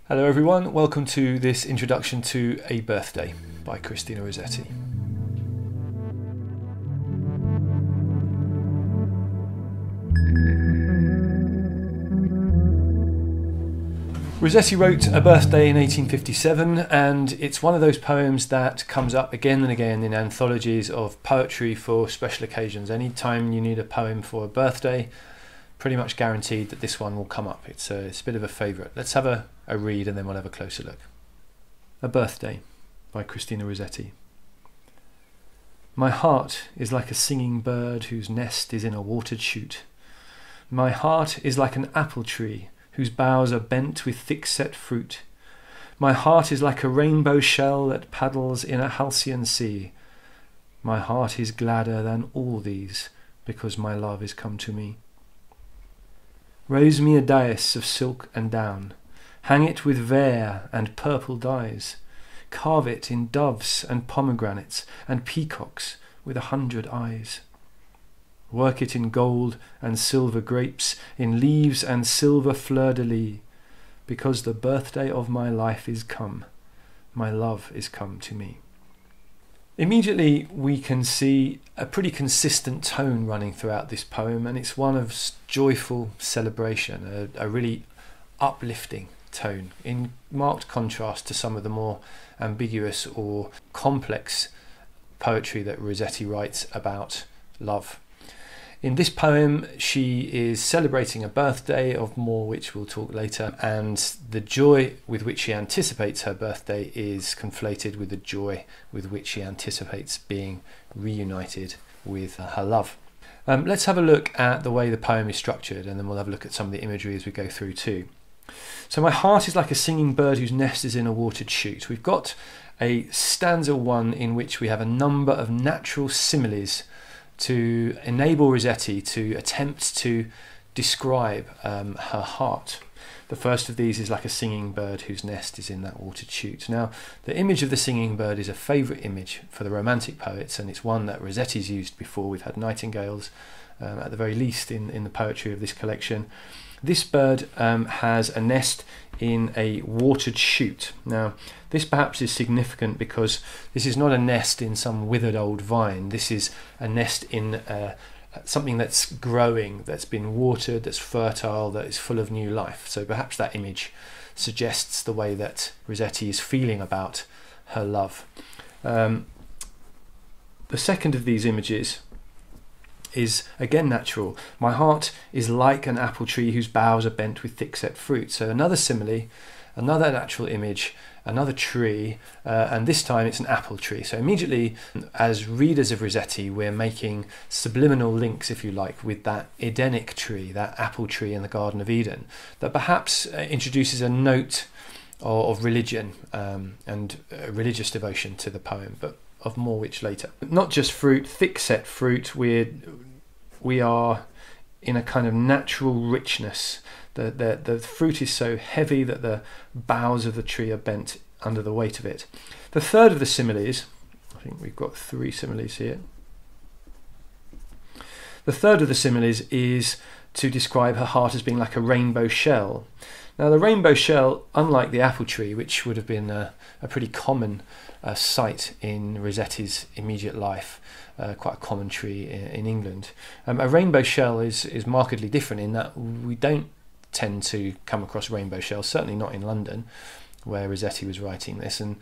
Hello everyone, welcome to this introduction to A Birthday by Christina Rossetti. Rossetti wrote A Birthday in 1857, and it's one of those poems that comes up again and again in anthologies of poetry for special occasions. Anytime you need a poem for a birthday, pretty much guaranteed that this one will come up. It's a bit of a favourite. Let's have a read and then we'll have a closer look. A Birthday by Christina Rossetti. My heart is like a singing bird whose nest is in a watered shoot. My heart is like an apple tree whose boughs are bent with thick-set fruit. My heart is like a rainbow shell that paddles in a Halcyon Sea. My heart is gladder than all these because my love is come to me. Raise me a dais of silk and down, hang it with vair and purple dyes, carve it in doves and pomegranates and peacocks with 100 eyes. Work it in gold and silver grapes, in leaves and silver fleur-de-lis, because the birthday of my life is come, my love is come to me. Immediately we can see a pretty consistent tone running throughout this poem, and it's one of joyful celebration, a really uplifting tone, in marked contrast to some of the more ambiguous or complex poetry that Rossetti writes about love. In this poem, she is celebrating a birthday, of more which we'll talk later, and the joy with which she anticipates her birthday is conflated with the joy with which she anticipates being reunited with her love. Let's have a look at the way the poem is structured, and then we'll have a look at some of the imagery as we go through too. So my heart is like a singing bird whose nest is in a watered shoot. We've got a stanza 1 in which we have a number of natural similes to enable Rossetti to attempt to describe her heart. The first of these is like a singing bird whose nest is in that watered shoot. Now, the image of the singing bird is a favourite image for the Romantic poets, and it's one that Rossetti's used before. We've had nightingales, at the very least, in the poetry of this collection. This bird has a nest in a watered shoot. Now, this perhaps is significant because this is not a nest in some withered old vine. This is a nest in something that's growing, that's been watered, that's fertile, that is full of new life. So perhaps that image suggests the way that Rossetti is feeling about her love. The second of these images is again natural. My heart is like an apple tree whose boughs are bent with thick-set fruit. So another simile, another natural image, another tree, and this time it's an apple tree. So immediately, as readers of Rossetti, we're making subliminal links, if you like, with that Edenic tree, that apple tree in the Garden of Eden, that perhaps introduces a note of religion and religious devotion to the poem, but of more which later. Not just fruit, thick-set fruit, we are in a kind of natural richness. The fruit is so heavy that the boughs of the tree are bent under the weight of it. The third of the similes, I think we've got 3 similes here. The third of the similes is to describe her heart as being like a rainbow shell. Now, the rainbow shell, unlike the apple tree, which would have been a pretty common sight in Rossetti's immediate life, quite a common tree in England, a rainbow shell is markedly different in that we don't tend to come across rainbow shells, certainly not in London, where Rossetti was writing this, and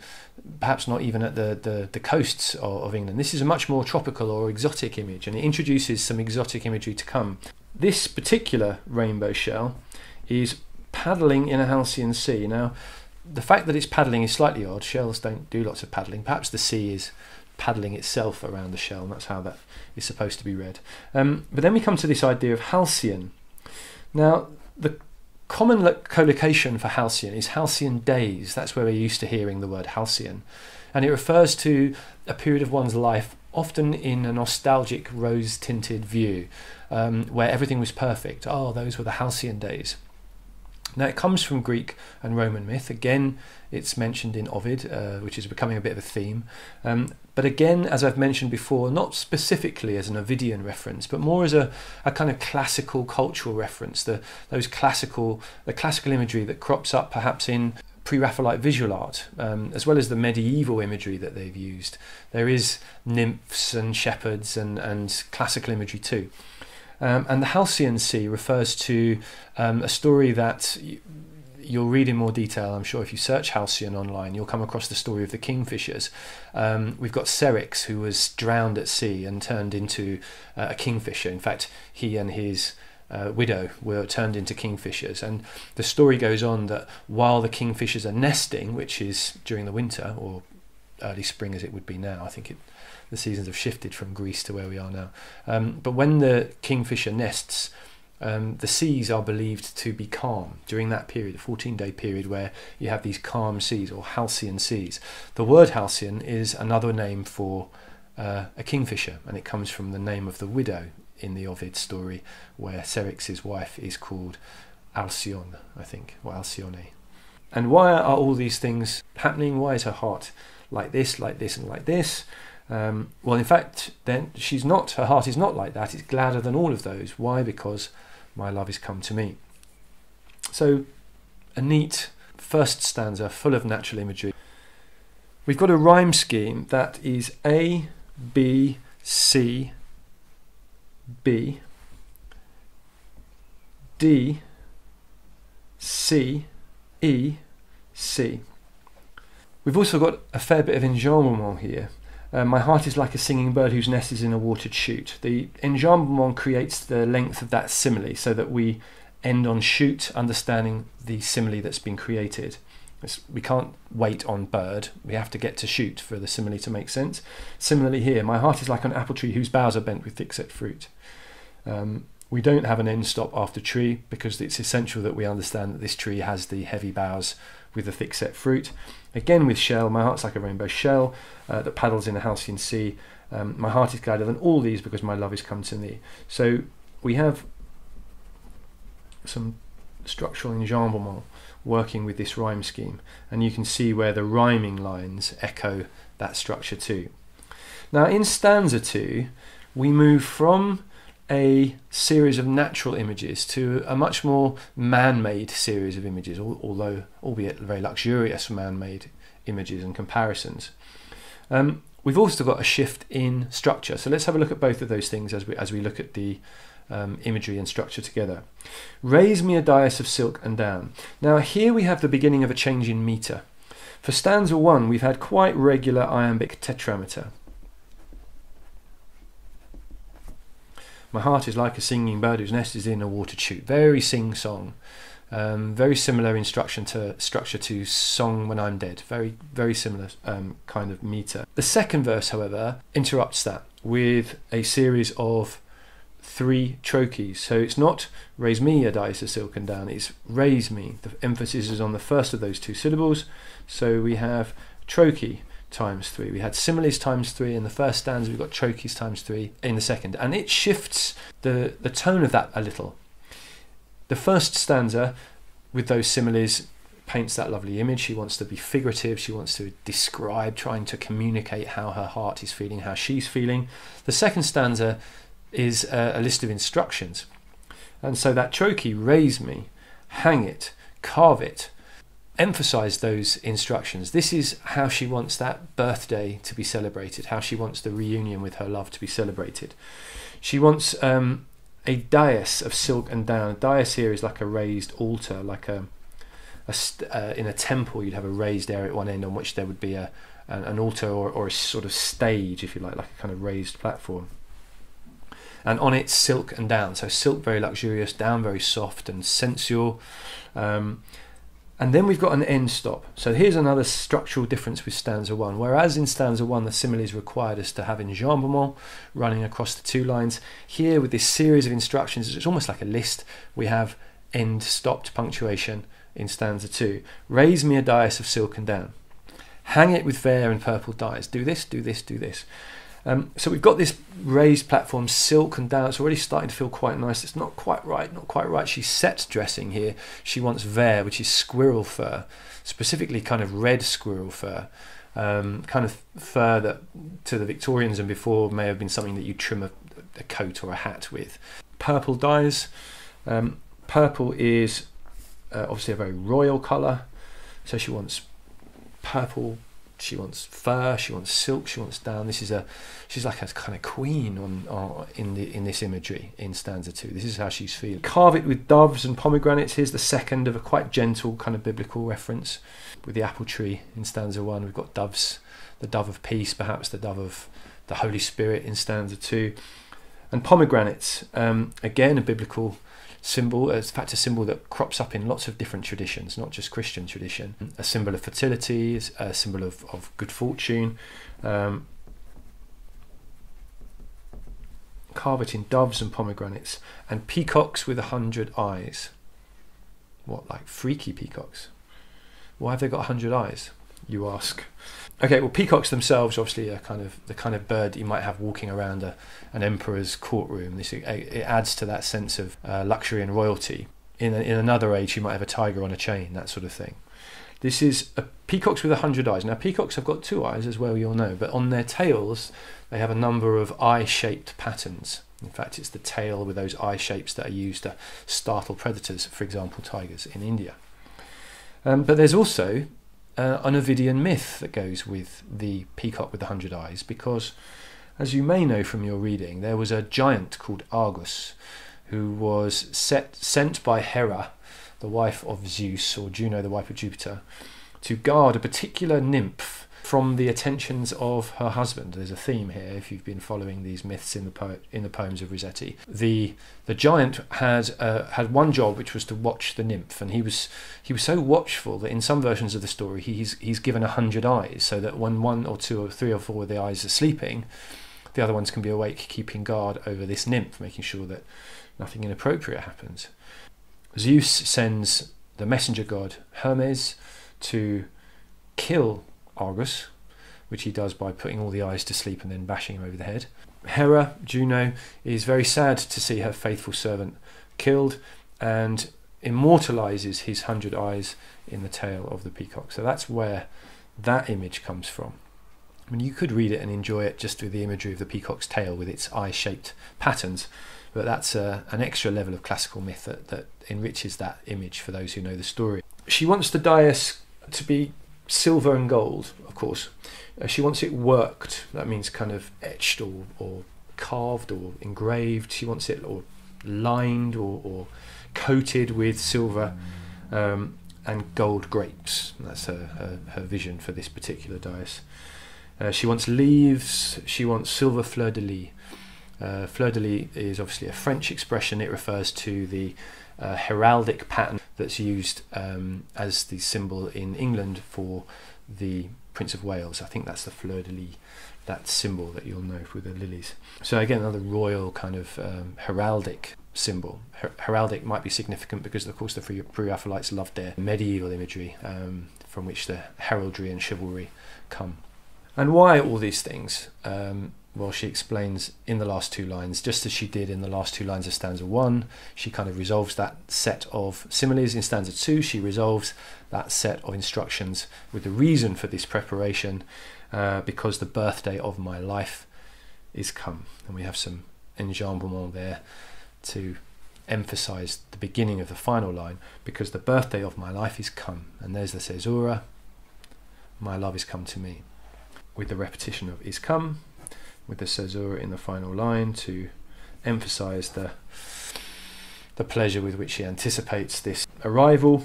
perhaps not even at the coasts of England. This is a much more tropical or exotic image, and it introduces some exotic imagery to come. This particular rainbow shell is paddling in a Halcyon Sea. Now, the fact that it's paddling is slightly odd. Shells don't do lots of paddling. Perhaps the sea is paddling itself around the shell, and that's how that is supposed to be read. But then we come to this idea of halcyon. Now, the common collocation for halcyon is halcyon days. That's where we're used to hearing the word halcyon, and it refers to a period of one's life, often in a nostalgic rose-tinted view, where everything was perfect. Oh, those were the halcyon days. Now, it comes from Greek and Roman myth. Again, it's mentioned in Ovid, which is becoming a bit of a theme. But again, as I've mentioned before, not specifically as an Ovidian reference, but more as a kind of classical cultural reference, the classical imagery that crops up perhaps in pre-Raphaelite visual art, as well as the medieval imagery that they've used. There is nymphs and shepherds and classical imagery too. And the Halcyon Sea refers to a story that you'll read in more detail, I'm sure. If you search Halcyon online, you'll come across the story of the kingfishers. We've got Syrinx, who was drowned at sea and turned into a kingfisher. In fact, he and his widow were turned into kingfishers, and the story goes on that while the kingfishers are nesting, which is during the winter or early spring as it would be now, I think the seasons have shifted from Greece to where we are now, but when the kingfisher nests, the seas are believed to be calm during that period, the 14-day period where you have these calm seas, or halcyon seas. The word halcyon is another name for a kingfisher, and it comes from the name of the widow in the Ovid story, where Syrinx's wife is called Alcyone, I think, or Alcyone. And why are all these things happening? Why is her heart like this, and like this? Well, in fact, then her heart is not like that. It's gladder than all of those. Why? Because my love is come to me. So, a neat first stanza full of natural imagery. We've got a rhyme scheme that is A, B, C, B, D, C, E, C. We've also got a fair bit of enjambment here. My heart is like a singing bird whose nest is in a watered shoot. The enjambment creates the length of that simile so that we end on shoot, understanding the simile that's been created. We can't wait on bird, we have to get to shoot for the simile to make sense. Similarly here, my heart is like an apple tree whose boughs are bent with thick-set fruit. We don't have an end stop after tree because it's essential that we understand that this tree has the heavy boughs with the thick-set fruit. Again with shell, my heart's like a rainbow shell that paddles in a halcyon sea. My heart is gladder than all these because my love is come to me. So we have some structural enjambment working with this rhyme scheme, and you can see where the rhyming lines echo that structure too. Now in stanza 2 we move from a series of natural images to a much more man-made series of images, although albeit very luxurious man-made images and comparisons. We've also got a shift in structure, so let's have a look at both of those things as we look at the imagery and structure together. Raise me a dais of silk and down. Now here we have the beginning of a change in meter. For stanza 1 we've had quite regular iambic tetrameter. My heart is like a singing bird whose nest is in a watered shoot. Very sing-song. Very similar in structure to Song When I'm Dead. Very, very similar kind of meter. The second verse, however, interrupts that with a series of 3 trochees. So it's not raise me a dais of silk and down, it's raise me. The emphasis is on the first of those 2 syllables. So we have trochee times 3. We had similes times 3 in the first stanza, we've got trochees times 3 in the second, and it shifts the tone of that a little. The first stanza with those similes paints that lovely image. She wants to be figurative, she wants to describe, trying to communicate how her heart is feeling, how she's feeling. The second stanza is a list of instructions, and so that trochee, raise me, hang it, carve it, emphasize those instructions. This is how she wants that birthday to be celebrated, how she wants the reunion with her love to be celebrated. She wants a dais of silk and down. A dais here is like a raised altar, like in a temple you'd have a raised area at one end on which there would be an altar or a sort of stage, if you like a kind of raised platform. And on it, silk and down. So silk very luxurious, down very soft and sensual. And then we've got an end stop. So here's another structural difference with stanza 1. Whereas in stanza 1 the similes required us to have enjambment running across the 2 lines, here with this series of instructions, it's almost like a list, we have end stopped punctuation in stanza 2. Raise me a dais of silk and down. Hang it with fair and purple dyes. Do this, do this, do this. So we've got this raised platform, silk and down. It's already starting to feel quite nice. It's not quite right, not quite right. She's set dressing here. She wants vair, which is squirrel fur, specifically kind of red squirrel fur, kind of fur that to the Victorians and before may have been something that you trim a coat or a hat with. Purple dyes. Purple is obviously a very royal colour. So she wants purple, she wants fur, she wants silk, she wants down. She's like a kind of queen in this imagery in stanza 2. This is how she's feeling. Carve it with doves and pomegranates. Here's the second of a quite gentle kind of biblical reference. With the apple tree in stanza 1, we've got doves, the dove of peace, perhaps the dove of the Holy Spirit in stanza 2. And pomegranates, again a biblical symbol, in fact a symbol that crops up in lots of different traditions, not just Christian tradition. A symbol of fertility, a symbol of good fortune. Carve it in doves and pomegranates. And peacocks with 100 eyes. What, like freaky peacocks? Why have they got 100 eyes, you ask? Okay, well, peacocks themselves obviously are the kind of bird you might have walking around an emperor's courtroom. It adds to that sense of luxury and royalty. In another age, you might have a tiger on a chain, that sort of thing. This is peacocks with 100 eyes. Now, peacocks have got 2 eyes, as well you'll know, but on their tails, they have a number of eye-shaped patterns. In fact, it's the tail with those eye shapes that are used to startle predators, for example, tigers in India. But there's also an Ovidian myth that goes with the peacock with 100 eyes, because, as you may know from your reading, there was a giant called Argus who was sent by Hera, the wife of Zeus, or Juno, the wife of Jupiter, to guard a particular nymph from the attentions of her husband. There's a theme here if you've been following these myths in the poems of Rossetti. The giant had one job, which was to watch the nymph, and he was so watchful that in some versions of the story he's given 100 eyes, so that when 1 or 2 or 3 or 4 of the eyes are sleeping, the other ones can be awake, keeping guard over this nymph, making sure that nothing inappropriate happens. Zeus sends the messenger god Hermes to kill Argus, which he does by putting all the eyes to sleep and then bashing him over the head. Hera, Juno, is very sad to see her faithful servant killed and immortalizes his 100 eyes in the tail of the peacock. So that's where that image comes from. I mean, you could read it and enjoy it just with the imagery of the peacock's tail with its eye-shaped patterns, but that's an extra level of classical myth that enriches that image for those who know the story. She wants the dais to be silver and gold, of course. She wants it worked. That means kind of etched or carved or engraved. She wants it or lined or coated with silver and gold grapes. That's her vision for this particular dais. She wants leaves. She wants silver fleur-de-lis. Fleur-de-lis is obviously a French expression. It refers to the heraldic pattern that's used as the symbol in England for the Prince of Wales. I think that's the fleur-de-lis, that symbol that you'll know with the lilies. So again, another royal kind of heraldic symbol. Heraldic might be significant because, of course, the Pre-Raphaelites loved their medieval imagery from which the heraldry and chivalry come. And why all these things? Well, she explains in the last 2 lines, just as she did in the last 2 lines of stanza 1. She kind of resolves that set of similes. In stanza 2, she resolves that set of instructions with the reason for this preparation, because the birthday of my life is come. And we have some enjambment there to emphasize the beginning of the final line, because the birthday of my life is come. And there's the caesura, my love is come to me, with the repetition of is come, with the caesura in the final line to emphasize the pleasure with which she anticipates this arrival,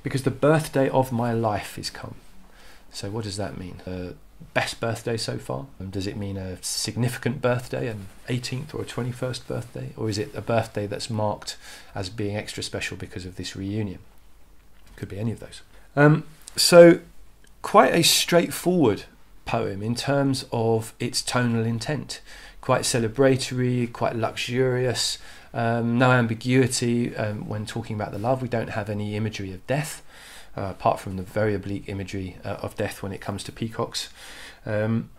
because the birthday of my life is come. So what does that mean? Best birthday so far? Does it mean a significant birthday, an 18th or a 21st birthday? Or is it a birthday that's marked as being extra special because of this reunion? Could be any of those. So quite a straightforward poem in terms of its tonal intent. Quite celebratory, quite luxurious, no ambiguity when talking about the love. We don't have any imagery of death, apart from the very oblique imagery of death when it comes to peacocks, and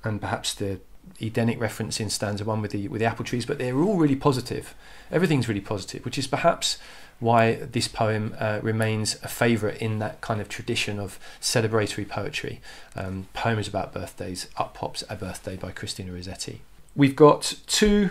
perhaps the Edenic reference in stanza 1 with the apple trees, but they're all really positive. Everything's really positive, which is perhaps why this poem remains a favourite in that kind of tradition of celebratory poetry. Poems about birthdays. Up pops A Birthday by Christina Rossetti. We've got 2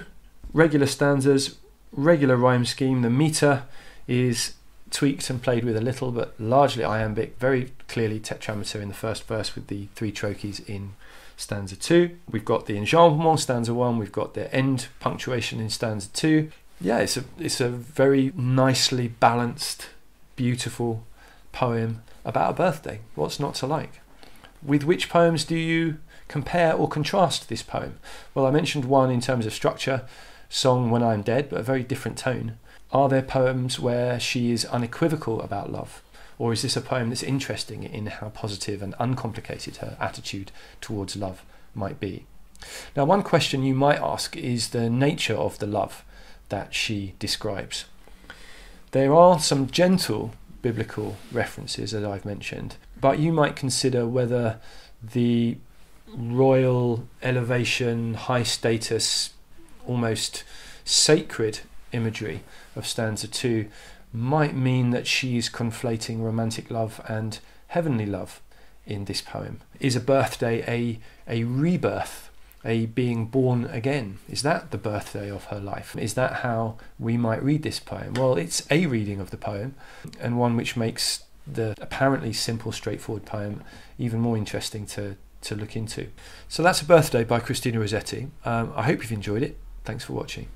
regular stanzas, regular rhyme scheme. The metre is tweaked and played with a little, but largely iambic, very clearly tetrameter in the first verse with the 3 trochees in stanza 2. We've got the enjambment, stanza 1, we've got the end punctuation in stanza 2. Yeah, it's a very nicely balanced, beautiful poem about a birthday. What's not to like? With which poems do you compare or contrast this poem? Well, I mentioned one in terms of structure, Song When I Am Dead, but a very different tone. Are there poems where she is unequivocal about love? Or is this a poem that's interesting in how positive and uncomplicated her attitude towards love might be? Now, one question you might ask is the nature of the love that she describes. There are some gentle biblical references, as I've mentioned, but you might consider whether the royal elevation, high status, almost sacred imagery of stanza 2 might mean that she's conflating romantic love and heavenly love in this poem. Is a birthday a rebirth, a being born again? Is that the birthday of her life? Is that how we might read this poem? Well, it's a reading of the poem, and one which makes the apparently simple, straightforward poem even more interesting to look into. So that's A Birthday by Christina Rossetti. I hope you've enjoyed it. Thanks for watching.